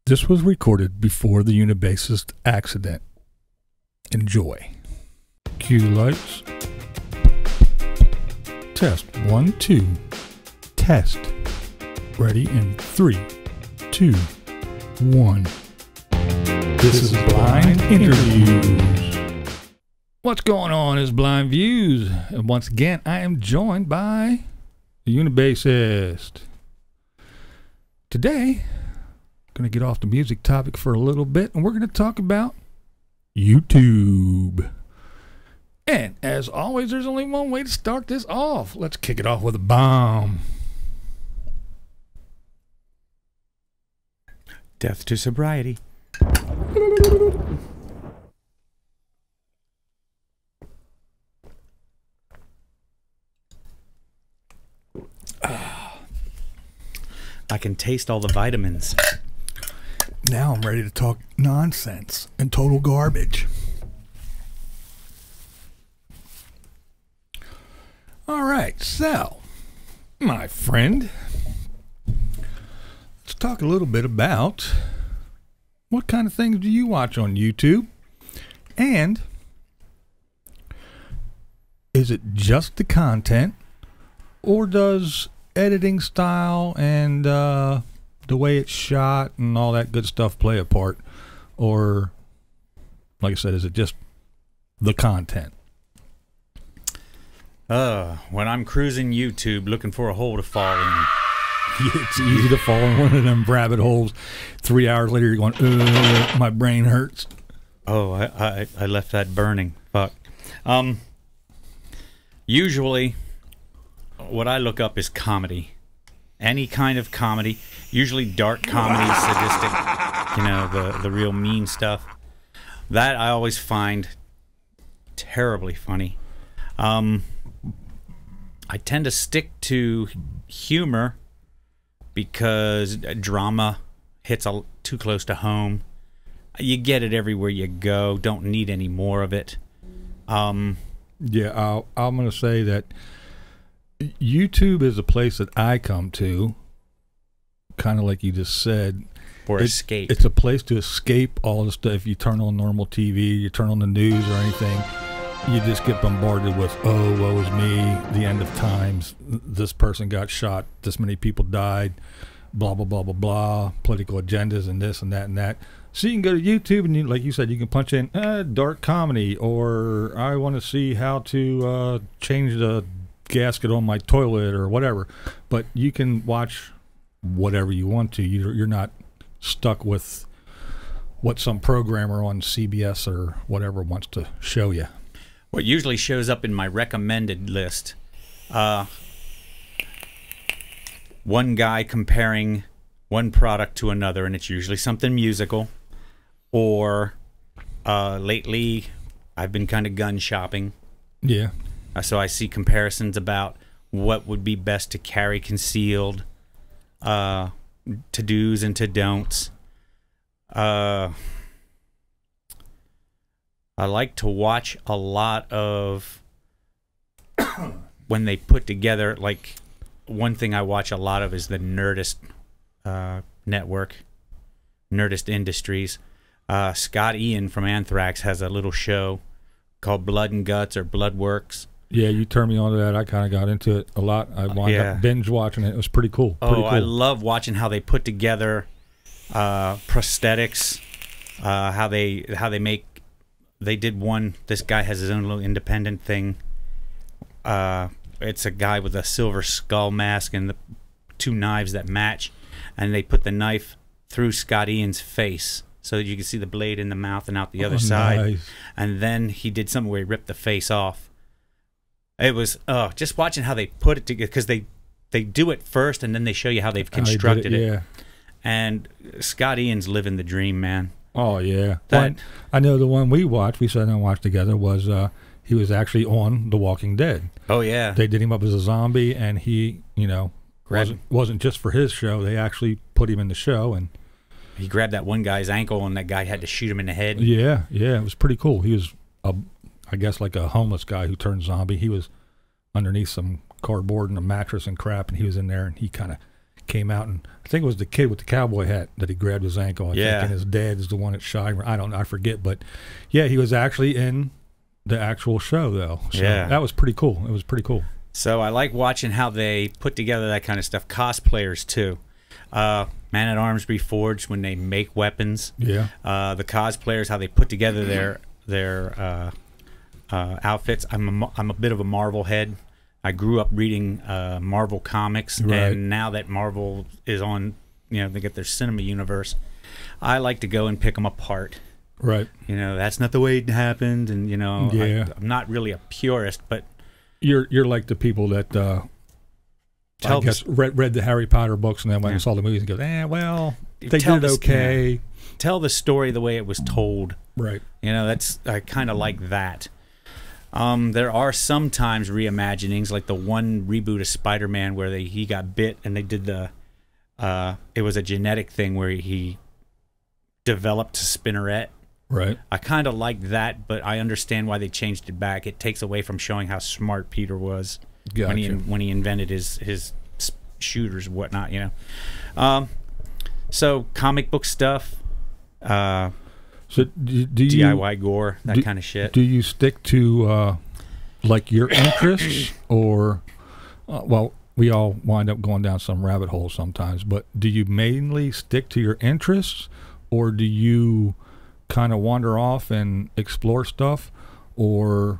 This was recorded before the Unibasist accident. Enjoy. Cue lights. Test 1, 2. Test. Ready in 3, 2, 1. This is Blind Interviews. What's going on is Blind Views. And once again, I am joined by the Unibasist. Today, going to get off the music topic for a little bit, and we're going to talk about YouTube. And as always, there's only one way to start this off. Let's kick it off with a bomb. Death to sobriety. I can taste all the vitamins. Now I'm ready to talk nonsense and total garbage. All right, so, my friend, let's talk a little bit about what kind of things do you watch on YouTube, and is it just the content, or does editing style and the way it's shot and all that good stuff play a part? Or, like I said, is it just the content? When I'm cruising YouTube looking for a hole to fall in. It's easy to fall in one of them rabbit holes. 3 hours later, you're going, my brain hurts. Oh, I left that burning. Fuck. Usually, what I look up is comedy. Any kind of comedy. Usually dark comedy, sadistic, you know, the real mean stuff. That I always find terribly funny. I tend to stick to humor because drama hits too close to home. You get it everywhere you go. Don't need any more of it. Yeah, I'm going to say that YouTube is a place that I come to, kind of like you just said. For escape. It's a place to escape all the stuff. If you turn on normal TV, you turn on the news or anything, you just get bombarded with, oh, woe is me, the end of times, this person got shot, this many people died, blah, blah, blah, blah, blah, political agendas and this and that and that. So you can go to YouTube and, like you said, you can punch in dark comedy, or I want to see how to change the gasket on my toilet or whatever. But you can watch whatever you want to. You're not stuck with what some programmer on CBS or whatever wants to show you. What usually shows up in my recommended list, one guy comparing one product to another, and it's usually something musical, or lately I've been kind of gun shopping. Yeah. So I see comparisons about what would be best to carry concealed, to-dos and to-don'ts. I like to watch a lot of when they put together, like, one thing I watch a lot of is the Nerdist Network, Nerdist Industries. Scott Ian from Anthrax has a little show called Blood and Guts or Blood Works. Yeah, you turned me on to that. I kind of got into it a lot. I wound up binge watching it. It was pretty cool. Pretty cool. I love watching how they put together prosthetics, how they make. They did one. This guy has his own little independent thing. It's a guy with a silver skull mask and the two knives that match, and they put the knife through Scott Ian's face so that you can see the blade in the mouth and out the other side. Nice. And then he did something where he ripped the face off. It was just watching how they put it together, because they do it first and then they show you how they've constructed it. Yeah. And Scott Ian's living the dream, man. Oh, yeah. I know the one we watched, we sat down and watched together, was he was actually on The Walking Dead. Oh, yeah. They did him up as a zombie, and he, you know, wasn't just for his show. They actually put him in the show. And he grabbed that one guy's ankle, and that guy had to shoot him in the head. Yeah, yeah. It was pretty cool. He was, I guess, like a homeless guy who turned zombie. He was underneath some cardboard and a mattress and crap, and he was in there, and he kind of came out, and I think it was the kid with the cowboy hat that he grabbed his ankle. I think, and his dad is the one that shot him. I don't know, I forget, but yeah, he was actually in the actual show though. So that was pretty cool. It was pretty cool. So I like watching how they put together that kind of stuff. Cosplayers too. Man-at-Arms Reforged, when they make weapons. Yeah. The cosplayers, how they put together their outfits. I'm a bit of a Marvel head. I grew up reading Marvel comics, and now that Marvel is on, they get their cinema universe, I like to go and pick them apart. Right. That's not the way it happened, and I'm not really a purist, but you're like the people that I guess read the Harry Potter books and then went and saw the movies and go, well, they did it okay. Yeah. Tell the story the way it was told. Right. That's I kind of like that. There are sometimes reimaginings, like the one reboot of Spider-Man where he got bit and they did it was a genetic thing where he developed a spinneret. Right. I kind of like that, but I understand why they changed it back. It takes away from showing how smart Peter was when he invented his shooters and whatnot. So comic book stuff. So do DIY gore, that kind of shit. Do you stick to like your interests, or well, we all wind up going down some rabbit hole sometimes, but do you mainly stick to your interests, or do you kind of wander off and explore stuff, or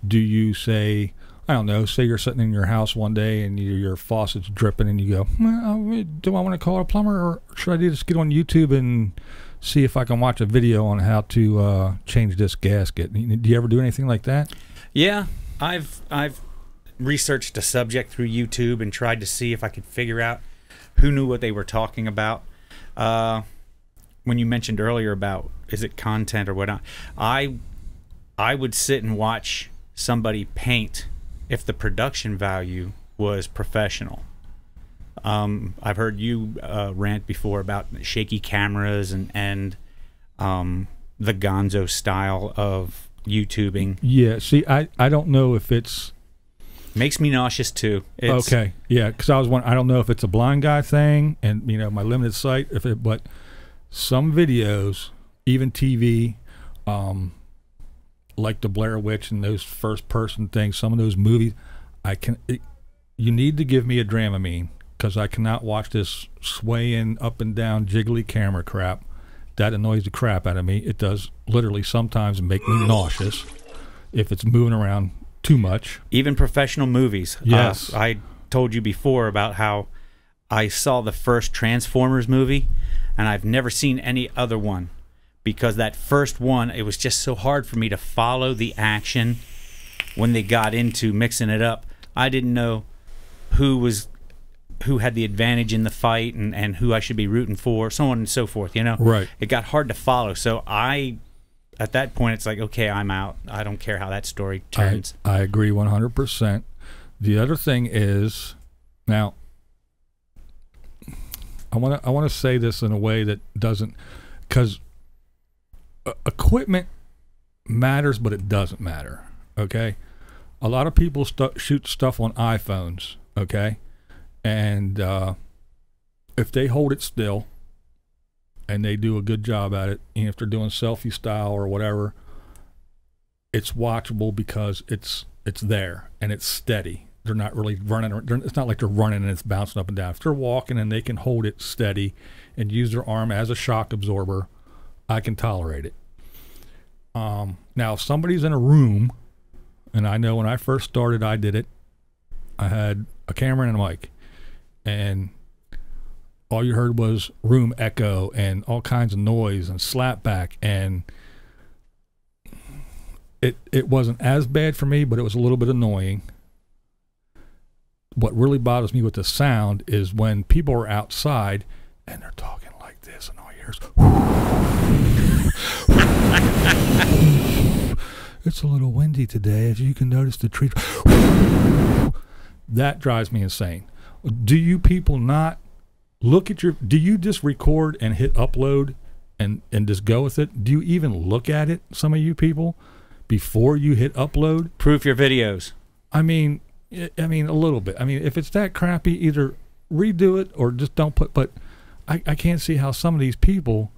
do you say, I don't know, say you're sitting in your house one day and your faucet's dripping and you go, well, do I want to call a plumber, or should I just get on YouTube and see if I can watch a video on how to change this gasket? Do you ever do anything like that? Yeah, I've researched a subject through YouTube and tried to see if I could figure out who knew what they were talking about. When you mentioned earlier about, is it content or whatnot, I would sit and watch somebody paint if the production value was professional. I've heard you rant before about shaky cameras and the gonzo style of YouTubing. Yeah, see, I don't know if it's... Makes me nauseous too. Okay, yeah, because I don't know if it's a blind guy thing and, my limited sight, but some videos, even TV, like the Blair Witch and those first-person things, some of those movies, you need to give me a Dramamine, because I cannot watch this swaying up and down jiggly camera crap. That annoys the crap out of me. It does literally sometimes make me nauseous if it's moving around too much. Even professional movies. Yes. I told you before about how I saw the first Transformers movie, and I've never seen any other one, because that first one, it was just so hard for me to follow the action when they got into mixing it up. I didn't know who had the advantage in the fight and who I should be rooting for, so on and so forth, Right. It got hard to follow. So at that point, it's like, okay, I'm out. I don't care how that story turns. I agree 100%. The other thing is, now, I want to say this in a way that doesn't, because equipment matters, but it doesn't matter, okay? A lot of people shoot stuff on iPhones, okay? And if they hold it still and they do a good job at it, and if they're doing selfie style or whatever, it's watchable because it's there and it's steady. They're not really running. It's not like they're running and it's bouncing up and down. If they're walking and they can hold it steady and use their arm as a shock absorber, I can tolerate it. Now, if somebody's in a room, and I know when I first started, I did it. I had a camera and a mic, and all you heard was room echo and all kinds of noise and slapback, and it wasn't as bad for me, but it was a little bit annoying. What really bothers me with the sound is when people are outside and they're talking like this, and all you hear is it's a little windy today, as you can notice the trees. That drives me insane. Do you people not look at do you just record and hit upload and just go with it? Do you even look at it, some of you people, before you hit upload? Proof your videos. I mean a little bit. I mean, if it's that crappy, either redo it or just don't put. But I can't see how some of these people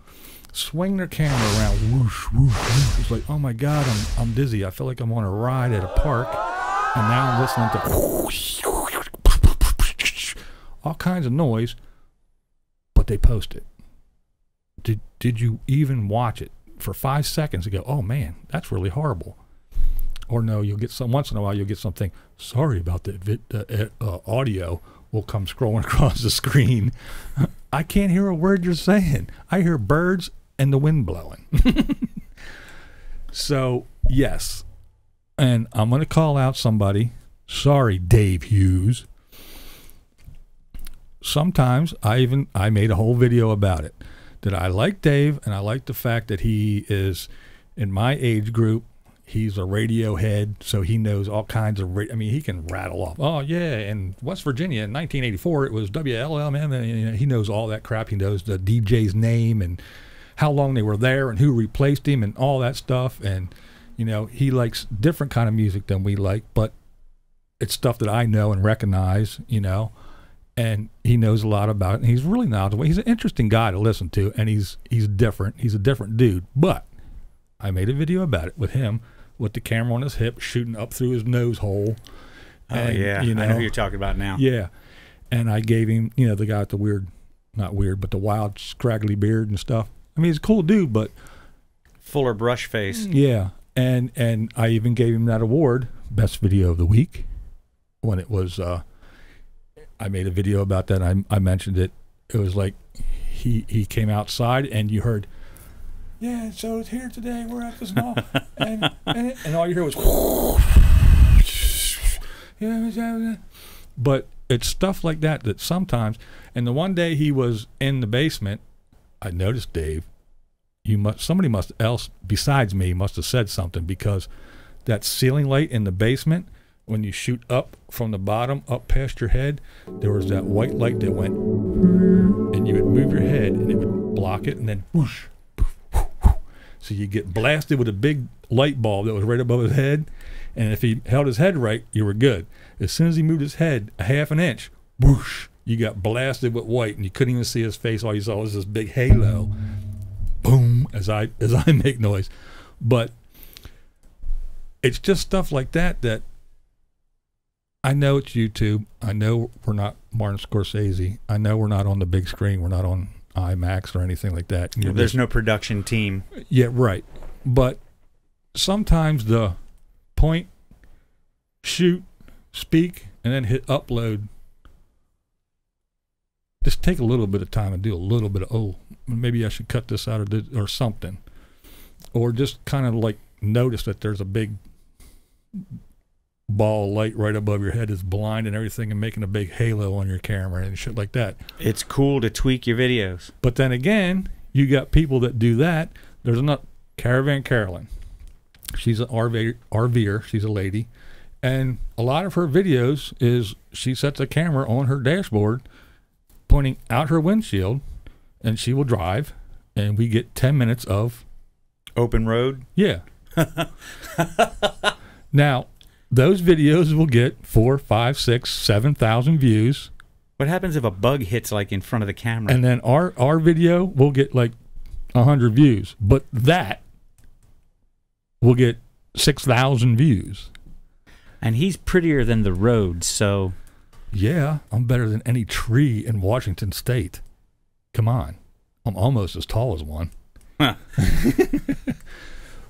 swing their camera around, whoosh, whoosh, whoosh. It's like, oh my God, I'm dizzy. I feel like I'm on a ride at a park, and now I'm listening to all kinds of noise. But they post it. Did you even watch it for 5 seconds and go, oh man, that's really horrible? Or no, you'll get once in a while you'll get something. Sorry about the audio will come scrolling across the screen. I can't hear a word you're saying. I hear birds and the wind blowing. So, yes. And I'm going to call out somebody. Sorry, Dave Hughes. Sometimes I made a whole video about it. That I like Dave, and I like the fact that he is in my age group. He's a radio head, so he knows all kinds of. He can rattle off. Oh yeah, in West Virginia in 1984, it was WLMM, and he knows all that crap. He knows the DJ's name and how long they were there and who replaced him and all that stuff. And he likes different kind of music than we like, but it's stuff that I know and recognize. And he knows a lot about it, and he's really knowledgeable. He's an interesting guy to listen to, and he's different. He's a different dude. But I made a video about it with him, with the camera on his hip, shooting up through his nose hole. And, yeah, I know who you're talking about now. Yeah, and I gave him, the guy with the not weird, but the wild, scraggly beard and stuff. He's a cool dude, but fuller brush face. Yeah, and I even gave him that award, Best Video of the Week, when it was. I made a video about that. I mentioned it. It was like he came outside and you heard, yeah, so it's here today. We're at this mall. and all you hear was, but it's stuff like that sometimes. And the one day he was in the basement, I noticed, Dave, somebody else besides me must have said something, because that ceiling light in the basement, when you shoot up from the bottom, up past your head, there was that white light that went, and you would move your head, and it would block it, and then whoosh, poof, whoosh, whoosh. So you get blasted with a big light bulb that was right above his head, and if he held his head right, you were good. As soon as he moved his head a half an inch, whoosh, you got blasted with white, and you couldn't even see his face. All you saw was this big halo, boom, as I make noise. But it's just stuff like that I know it's YouTube. I know we're not Martin Scorsese. I know we're not on the big screen. We're not on IMAX or anything like that. There's no production team. Yeah, right. But sometimes the point, shoot, speak, and then hit upload. Just take a little bit of time and do a little bit of, maybe I should cut this out or something. Or just kind of like notice that there's a big ball of light right above your head is blind and everything, and making a big halo on your camera and shit like that. It's cool to tweak your videos. But then again, you got people that do that. There's another Caravan Carolyn. She's an RVer. She's a lady. And a lot of her videos is she sets a camera on her dashboard pointing out her windshield, and she will drive, and we get 10 minutes of open road. Yeah. Now, those videos will get 4, 5, 6, 7,000 views. What happens if a bug hits like in front of the camera? And then our video will get like 100 views, but that will get 6,000 views. And he's prettier than the road, so yeah, I'm better than any tree in Washington State. Come on, I'm almost as tall as one. Huh.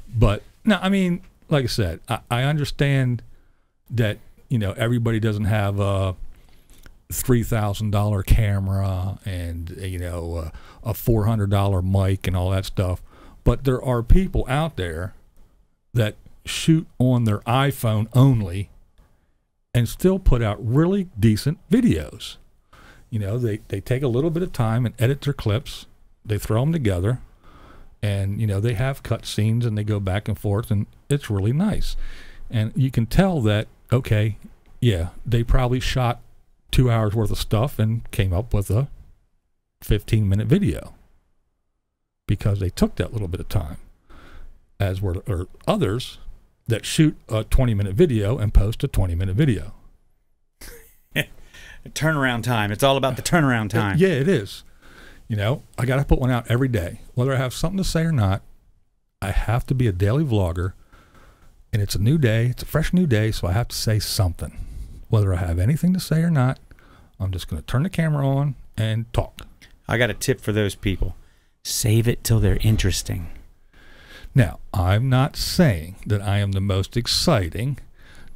But no, like I said, I understand that, everybody doesn't have a $3,000 camera and, a $400 mic and all that stuff. But there are people out there that shoot on their iPhone only and still put out really decent videos. They take a little bit of time and edit their clips. They throw them together. And, they have cut scenes and they go back and forth, and it's really nice. And you can tell that, okay, yeah, they probably shot 2 hours worth of stuff and came up with a 15-minute video because they took that little bit of time. Or others that shoot a 20-minute video and post a 20-minute video. Turnaround time. It's all about the turnaround time. Yeah, it is. You know, I got to put one out every day. Whether I have something to say or not, I have to be a daily vlogger. And it's a new day. It's a fresh new day, so I have to say something. Whether I have anything to say or not, I'm just going to turn the camera on and talk. I got a tip for those people. Save it till they're interesting. Now, I'm not saying that I am the most exciting,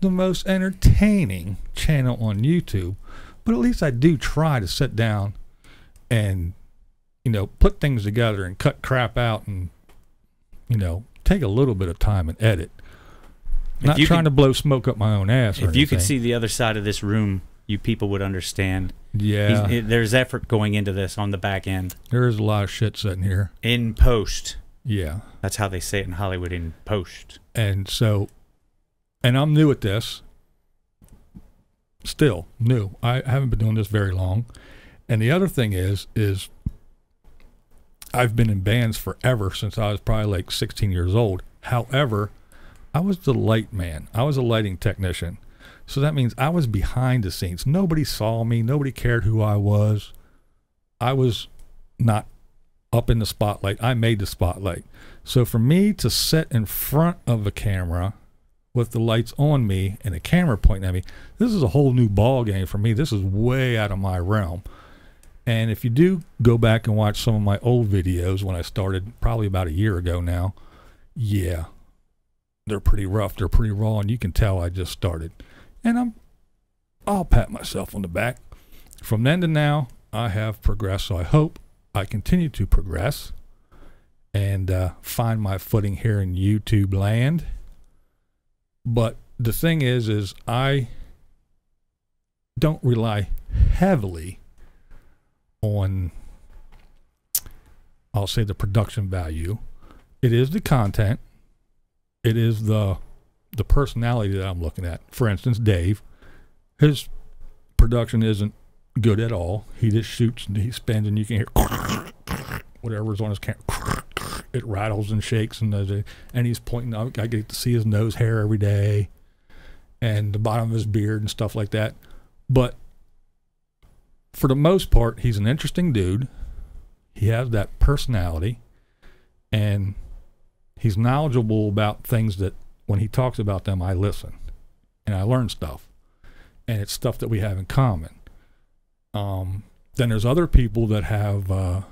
the most entertaining channel on YouTube, but at least I do try to sit down and, you know, put things together and cut crap out and, you know, take a little bit of time and edit. Not trying to blow smoke up my own ass or anything. If you could see the other side of this room, you people would understand. Yeah. There's effort going into this on the back end. There is a lot of shit sitting here. In post. Yeah. That's how they say it in Hollywood, in post. And so, and I'm new at this. Still new. I haven't been doing this very long. And the other thing is I've been in bands forever, since I was probably like 16 years old. However, I was the light man. I was a lighting technician. So that means I was behind the scenes. Nobody saw me. Nobody cared who I was. I was not up in the spotlight. I made the spotlight. So for me to sit in front of a camera with the lights on me and a camera pointing at me, this is a whole new ball game for me. This is way out of my realm. And if you do go back and watch some of my old videos when I started, probably about a year ago now, yeah, they're pretty rough. They're pretty raw, and you can tell I just started. And I'll pat myself on the back. From then to now, I have progressed, so I hope I continue to progress and find my footing here in YouTube land. But the thing is I don't rely heavily on, I'll say, the production value. It is the content. It is the personality that I'm looking at. For instance, Dave, his production isn't good at all. He just shoots and he spins, and you can hear whatever's on his camera. It rattles and shakes, and he's pointing out. I get to see his nose hair every day and the bottom of his beard and stuff like that. But for the most part, he's an interesting dude. He has that personality, and he's knowledgeable about things that when he talks about them, I listen and I learn stuff, and it's stuff that we have in common. Then there's other people that have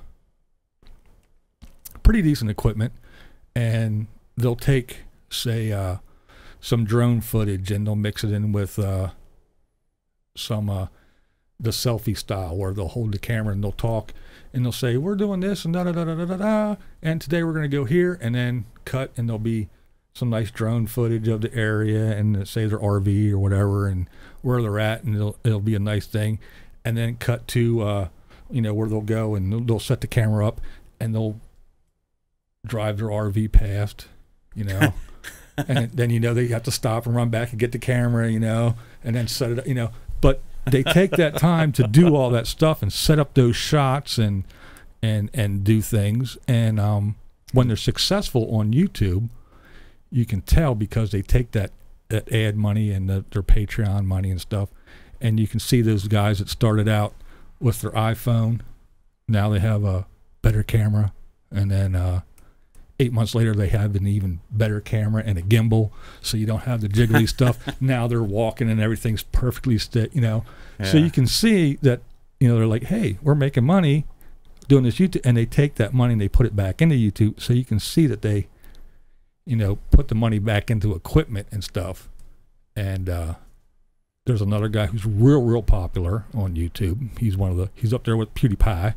pretty decent equipment, and they'll take, say, some drone footage, and they'll mix it in with some the selfie style, where they'll hold the camera and they'll talk and they'll say, we're doing this and da da da da da da, and today we're going to go here, and then cut, and there'll be some nice drone footage of the area, and say their RV or whatever, and where they're at, and it'll be a nice thing. And then cut to you know, where they'll go, and they'll set the camera up, and they'll drive their RV past, you know. And then, you know, they have to stop and run back and get the camera, you know, and then set it up, you know. But they take that time to do all that stuff and set up those shots and do things. And when they're successful on YouTube, you can tell, because they take that ad money and their Patreon money and stuff, and you can see those guys that started out with their iPhone, now they have a better camera, and then 8 months later they have an even better camera and a gimbal, so you don't have the jiggly stuff. Now they're walking and everything's perfectly you know. Yeah. So you can see that, you know, they're like, hey, we're making money doing this YouTube, and they take that money and they put it back into YouTube, so you can see that they, you know, put the money back into equipment and stuff. And there's another guy who's real popular on YouTube. He's up there with PewDiePie,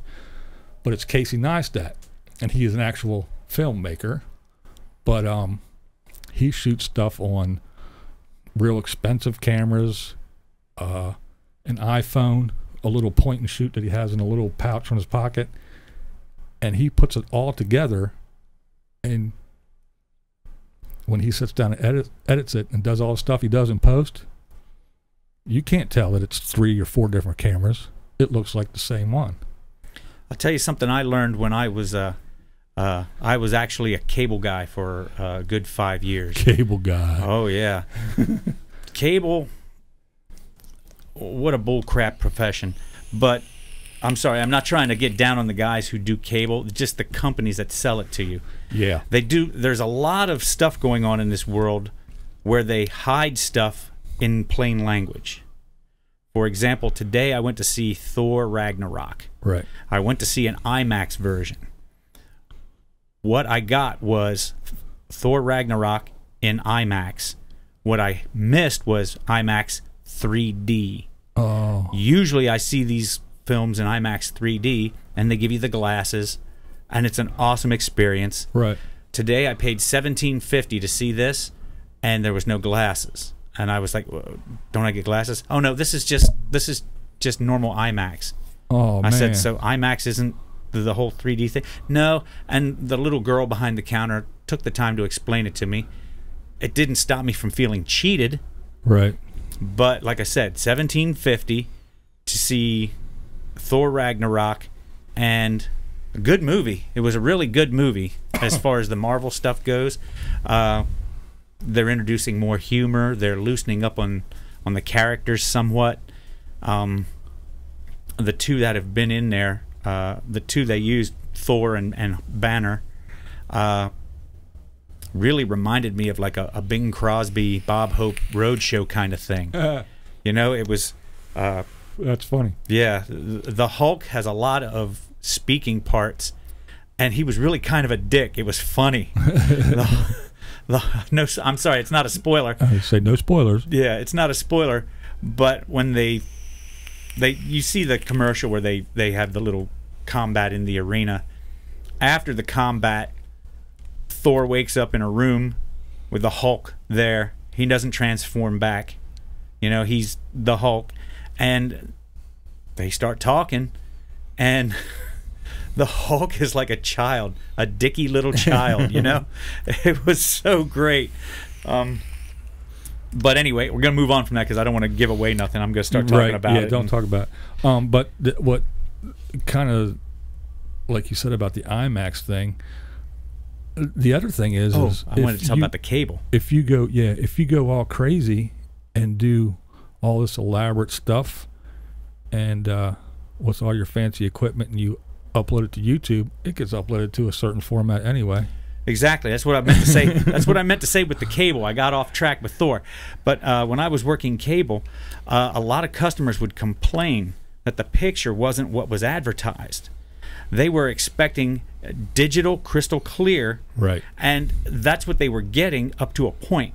but it's Casey Neistat, and he is an actual filmmaker. But he shoots stuff on real expensive cameras, an iPhone, a little point and shoot that he has in a little pouch in his pocket, and he puts it all together. And when he sits down and edits it and does all the stuff he does in post, you can't tell that it's 3 or 4 different cameras. It looks like the same one. I'll tell you something I learned when I was actually a cable guy for a good 5 years. Cable guy. Oh yeah. Cable, what a bullcrap profession. But I'm sorry, I'm not trying to get down on the guys who do cable, just the companies that sell it to you. Yeah. They do. There's a lot of stuff going on in this world where they hide stuff in plain language. For example, today I went to see Thor Ragnarok. Right. I went to see an IMAX version. What I got was Thor Ragnarok in IMAX. What I missed was IMAX 3D. Oh. Usually I see these films in IMAX 3D, and they give you the glasses, and it's an awesome experience. Right. Today I paid $17.50 to see this, and there was no glasses. And I was like, "Don't I get glasses?" Oh no, this is just normal IMAX. Oh, man. I said, "So IMAX isn't the whole 3D thing?" No. And the little girl behind the counter took the time to explain it to me. It didn't stop me from feeling cheated. Right. But like I said, $17.50 to see Thor Ragnarok, and a good movie. It was a really good movie as far as the Marvel stuff goes. They're introducing more humor. They're loosening up on the characters somewhat. The two that have been in there, the two they used, Thor and Banner, really reminded me of like a Bing Crosby, Bob Hope roadshow kind of thing. You know, it was... That's funny. Yeah, the Hulk has a lot of speaking parts, and he was really kind of a dick. It was funny. No, I'm sorry, it's not a spoiler. I say no spoilers. Yeah, it's not a spoiler, but when you see the commercial where they have the little combat in the arena. After the combat, Thor wakes up in a room with the Hulk there. He doesn't transform back. You know, he's the Hulk. And they start talking, and the Hulk is like a child, a dicky little child, you know? It was so great. But anyway, we're going to move on from that because I don't want to give away nothing. I'm going to start talking about it. Yeah, don't talk about it. But what kind of, like you said about the IMAX thing, the other thing is... I wanted to talk about the cable. If you go all crazy and do all this elaborate stuff and with all your fancy equipment and you upload it to YouTube, it gets uploaded to a certain format anyway. Exactly. That's what I meant to say. That's what I meant to say with the cable. I got off track with Thor. But when I was working cable, a lot of customers would complain that the picture wasn't what was advertised. They were expecting digital crystal clear. Right. And that's what they were getting up to a point.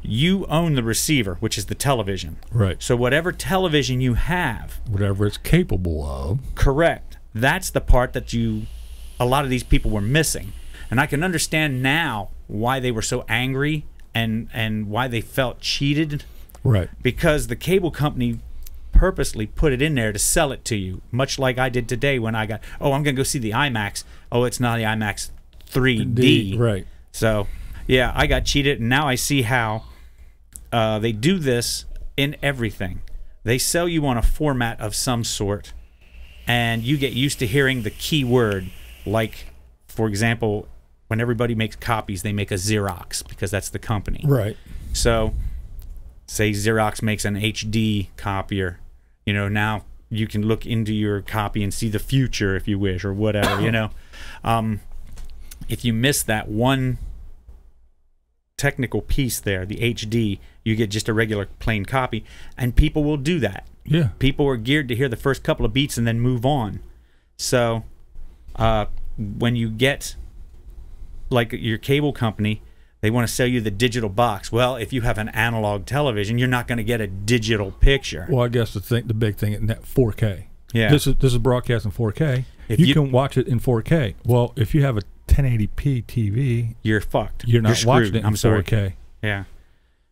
You own the receiver, which is the television. Right. So whatever television you have, whatever it's capable of. Correct. That's the part that a lot of these people were missing. And I can understand now why they were so angry and why they felt cheated. Right. Because the cable company purposely put it in there to sell it to you, much like I did today when I got, I'm going to go see the IMAX. Oh, it's not the IMAX 3D. Right. So... yeah, I got cheated, and now I see how they do this in everything. They sell you on a format of some sort, and you get used to hearing the key word. Like, for example, when everybody makes copies, they make a Xerox, because that's the company. Right. So, say Xerox makes an HD copier. You know, now you can look into your copy and see the future, if you wish, or whatever, you know. If you miss that one technical piece there, the HD, you get just a regular plain copy, and people will do that. Yeah. People are geared to hear the first couple of beats and then move on. So when you get like your cable company, they want to sell you the digital box. Well, if you have an analog television, you're not going to get a digital picture. Well, I guess the big thing is 4K. Yeah. This is broadcast in 4K. If you can watch it in 4K. Well, if you have a 1080p TV, you're fucked. You're not watching it in 4K. Sorry. Yeah.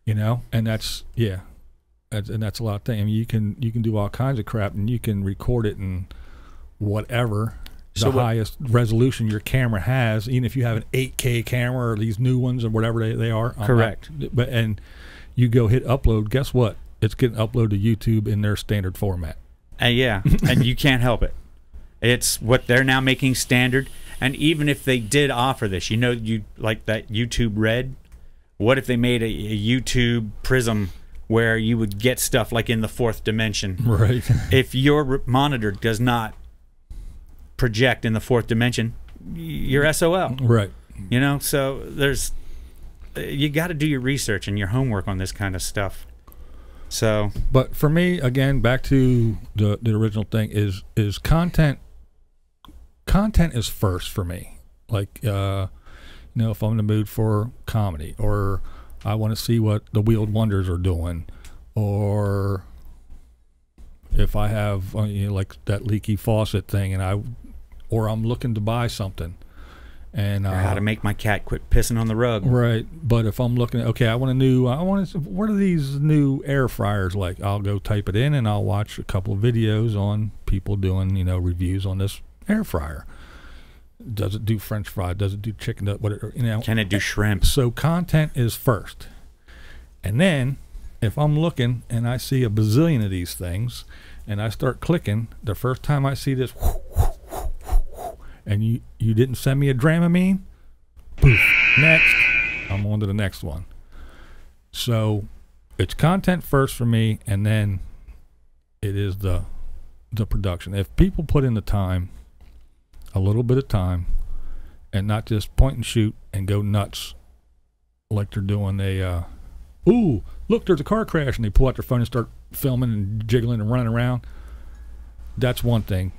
You know, and that's a lot of things. I mean, you can do all kinds of crap, and you can record it in whatever the highest resolution your camera has, even if you have an 8K camera or these new ones or whatever they are. Correct. And you go hit upload. Guess what? It's getting uploaded to YouTube in their standard format. Yeah, and you can't help it. It's what they're now making standard. And even if they did offer this, you know, you like that YouTube Red. What if they made a YouTube Prism where you would get stuff like in the fourth dimension. Right. If your monitor does not project in the fourth dimension, you're SOL. Right. You know, so you got to do your research and your homework on this kind of stuff. So, but for me, again, back to the original thing is content. Content is first for me. Like, you know, if I'm in the mood for comedy, or I want to see what the Wheeled Wonders are doing, or if I have you know, like that leaky faucet thing, and I'm looking to buy something, and or how to make my cat quit pissing on the rug. Right. But if I'm looking at, okay, what are these new air fryers like? I'll go type it in and I'll watch a couple of videos on people doing, you know, reviews on this air fryer. Does it do French fry? Does it do chicken? Whatever, you know. Can it do shrimp? So content is first. And then if I'm looking and I see a bazillion of these things and I start clicking, the first time I see this, and you didn't send me a Dramamine, poof, next, I'm on to the next one. So it's content first for me, and then it is the production. If people put in the time, a little bit of time, and not just point and shoot and go nuts like they're doing ooh, look, there's a car crash, and they pull out their phone and start filming and jiggling and running around, that's one thing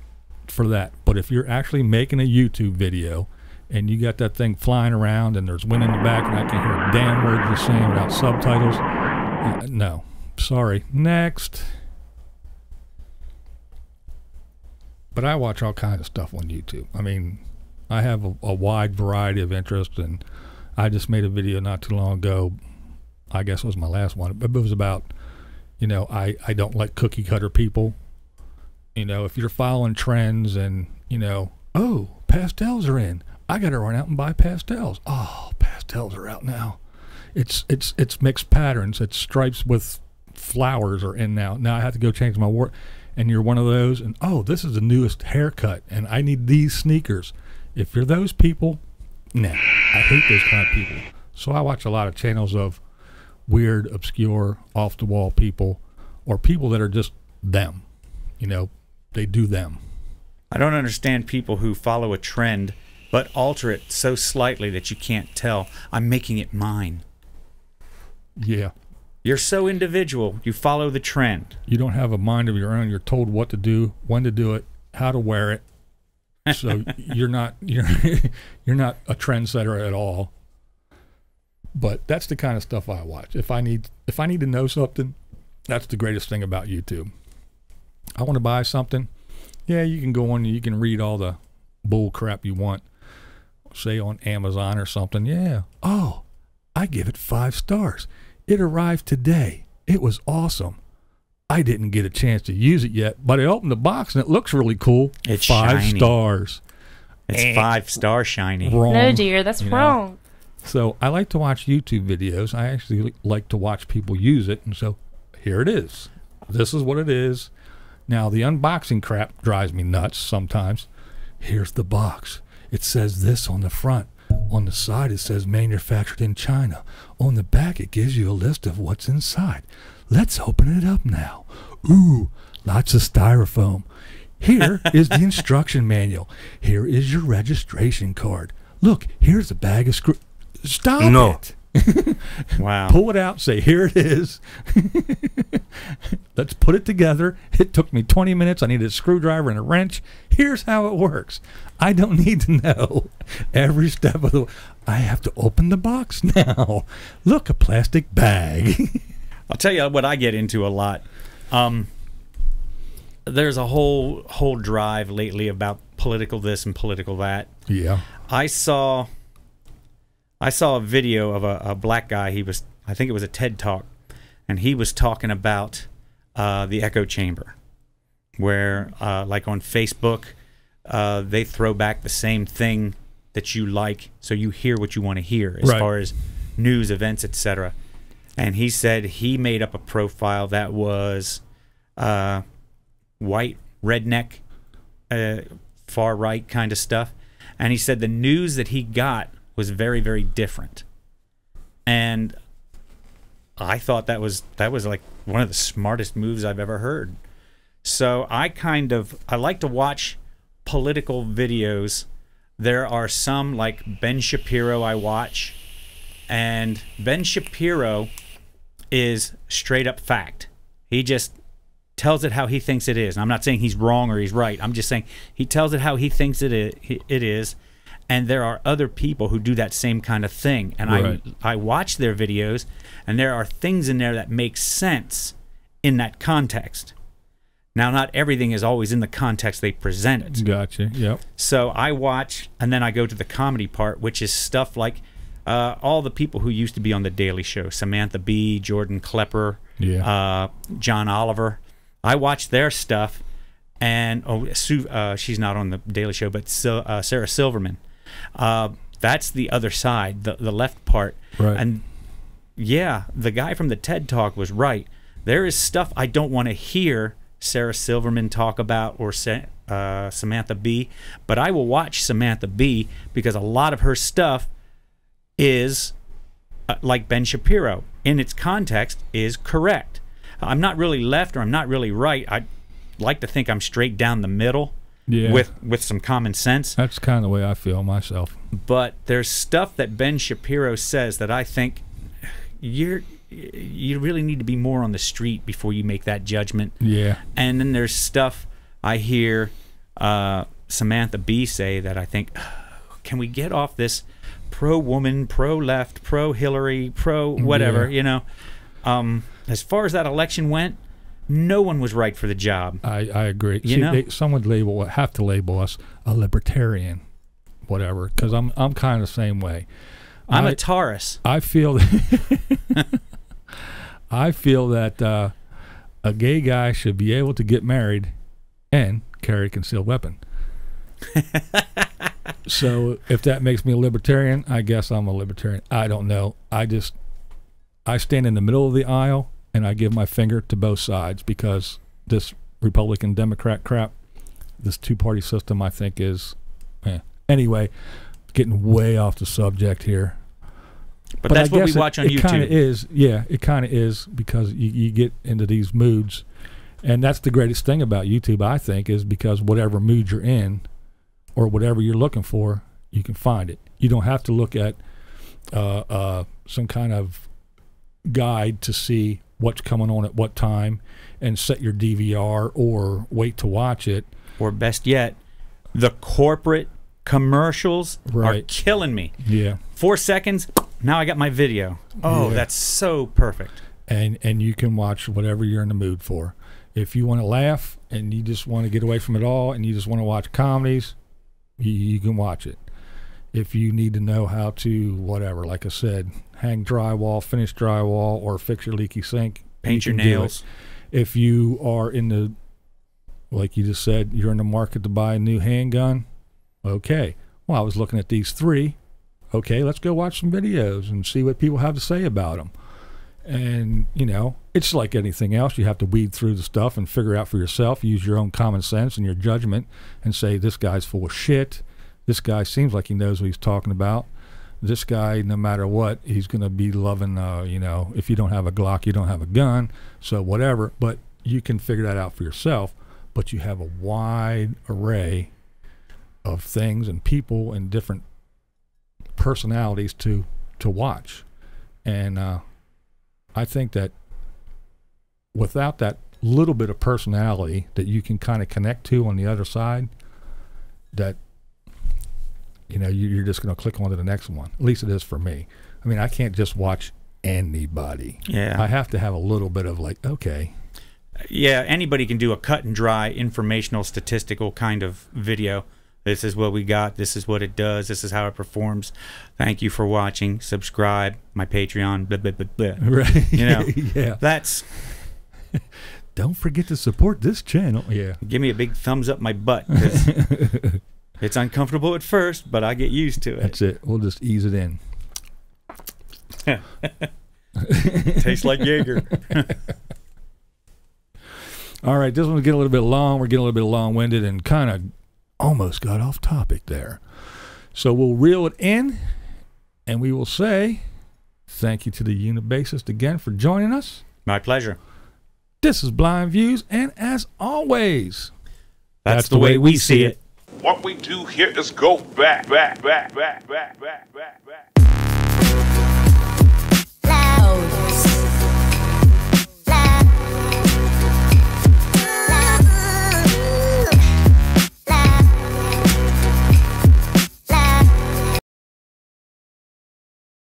for that. But if you're actually making a YouTube video and you got that thing flying around and there's wind in the back and I can hear a damn word you're saying without subtitles, no, sorry, next. But I watch all kinds of stuff on YouTube. I mean, I have a wide variety of interests, and I just made a video not too long ago, I guess it was my last one, but it was about, you know, I don't like cookie cutter people. You know, if you're following trends and, you know, oh, pastels are in, I got to run out and buy pastels. Oh, pastels are out now. It's mixed patterns. It's stripes with flowers are in now. Now I have to go change my work. And you're one of those, and oh, this is the newest haircut, and I need these sneakers. If you're those people, nah, I hate those kind of people. So I watch a lot of channels of weird, obscure, off-the-wall people, or people that are just them. You know, they do them. I don't understand people who follow a trend but alter it so slightly that you can't tell. I'm making it mine. Yeah. You're so individual. You follow the trend. You don't have a mind of your own. You're told what to do, when to do it, how to wear it. So you're not a trendsetter at all. But that's the kind of stuff I watch. If I need to know something, that's the greatest thing about YouTube. I want to buy something. Yeah, you can go on and you can read all the bull crap you want, say on Amazon or something. Yeah. Oh, I give it 5 stars. It arrived today. It was awesome. I didn't get a chance to use it yet, but I opened the box and it looks really cool. It's 5 shiny. Stars. It's 5-star shiny. Wrong. No, dear, that's wrong. So I like to watch YouTube videos. I actually like to watch people use it. And so here it is. This is what it is. Now, the unboxing crap drives me nuts sometimes. Here's the box. It says this on the front. On the side, it says manufactured in China. On the back, it gives you a list of what's inside. Let's open it up now. Ooh, lots of styrofoam. Here is the instruction manual. Here is your registration card. Look, here's a bag of screws. Stop it. Wow. Pull it out, say, here it is. Let's put it together. It took me 20 minutes. I needed a screwdriver and a wrench. Here's how it works. I don't need to know every step of the way. I have to open the box now. Look, a plastic bag. I'll tell you what I get into a lot. There's a whole drive lately about political this and political that. Yeah. I saw a video of a black guy. I think it was a TED Talk, and he was talking about the echo chamber, where like on Facebook, they throw back the same thing that you like, so you hear what you want to hear as far as news, events, etc. And he said he made up a profile that was white, redneck, far right kind of stuff. And he said the news that he got was very, very different. And I thought that was like one of the smartest moves I've ever heard. So I like to watch political videos. There are some like Ben Shapiro I watch, and Ben Shapiro is straight up fact. He just tells it how he thinks it is. And I'm not saying he's wrong or he's right. I'm just saying he tells it how he thinks it is. And there are other people who do that same kind of thing. And right. I watch their videos, and there are things in there that make sense in that context. Now, not everything is always in the context they present it. Gotcha. Yep. So I watch, and then I go to the comedy part, which is stuff like all the people who used to be on The Daily Show, Samantha Bee, Jordan Klepper, John Oliver. I watch their stuff, and she's not on The Daily Show, but Sarah Silverman. That's the other side, the left part. Right. And yeah, the guy from the TED Talk was right. There is stuff I don't want to hear Sarah Silverman talk about, or Samantha Bee, but I will watch Samantha Bee because a lot of her stuff is like Ben Shapiro in its context is correct. I'm not really left or I'm not really right. I like to think I'm straight down the middle. Yeah. With some common sense. That's kind of the way I feel myself. But there's stuff that Ben Shapiro says that I think you really need to be more on the street before you make that judgment. Yeah. And then there's stuff I hear Samantha Bee say that I think, can we get off this pro-woman, pro-left, pro-Hillary, pro-whatever, you know? As far as that election went, no one was right for the job. I agree. You know? Some would have to label us a libertarian, whatever, because I'm kind of the same way. I'm a Taurus. I feel I feel that a gay guy should be able to get married and carry a concealed weapon. So if that makes me a libertarian, I guess I'm a libertarian. I don't know. I stand in the middle of the aisle, and I give my finger to both sides, because this Republican Democrat crap, this two-party system, I think is anyway, getting way off the subject here. But that's what we watch on YouTube. It kind of is. Yeah, it kind of is, because you get into these moods. And that's the greatest thing about YouTube, I think, is because whatever mood you're in or whatever you're looking for, you can find it. You don't have to look at some kind of guide to see what's coming on at what time and set your DVR or wait to watch it. Or best yet, the corporate commercials are killing me. Yeah. 4 seconds, now I got my video. Oh, that's so perfect. And you can watch whatever you're in the mood for. If you want to laugh and you just want to get away from it all and you just want to watch comedies, you can watch it. If you need to know how to, whatever, like I said, hang drywall, finish drywall, or fix your leaky sink, paint your nails. If you are in the, like you just said, you're in the market to buy a new handgun, okay. Well, I was looking at these three. Okay, let's go watch some videos and see what people have to say about them. And, you know, it's like anything else. You have to weed through the stuff and figure out for yourself, use your own common sense and your judgment, and say, this guy's full of shit. This guy seems like he knows what he's talking about. This guy, no matter what, he's going to be loving, you know, if you don't have a Glock, you don't have a gun, so whatever. But you can figure that out for yourself. But you have a wide array of things and people and different personalities to watch. And I think that without that little bit of personality that you can kind of connect to on the other side, that, you know, you're just going to click on to the next one. At least it is for me. I mean, I can't just watch anybody. Yeah. I have to have a little bit of like, okay. Yeah, anybody can do a cut and dry, informational, statistical kind of video. This is what we got. This is what it does. This is how it performs. Thank you for watching. Subscribe. My Patreon. Blah, blah, blah, blah. Right. You know, yeah. That's... Don't forget to support this channel. Yeah. Give me a big thumbs up my butt. 'Cause it's uncomfortable at first, but I get used to it. That's it. We'll just ease it in. Tastes like Jaeger. All right, this one's getting a little bit long. We're getting a little bit long-winded and kind of almost got off topic there. So we'll reel it in, and we will say Thank you to the Unibasist again for joining us. My pleasure. This is Blind Views, and as always, that's the way we see it. What we do here is go back.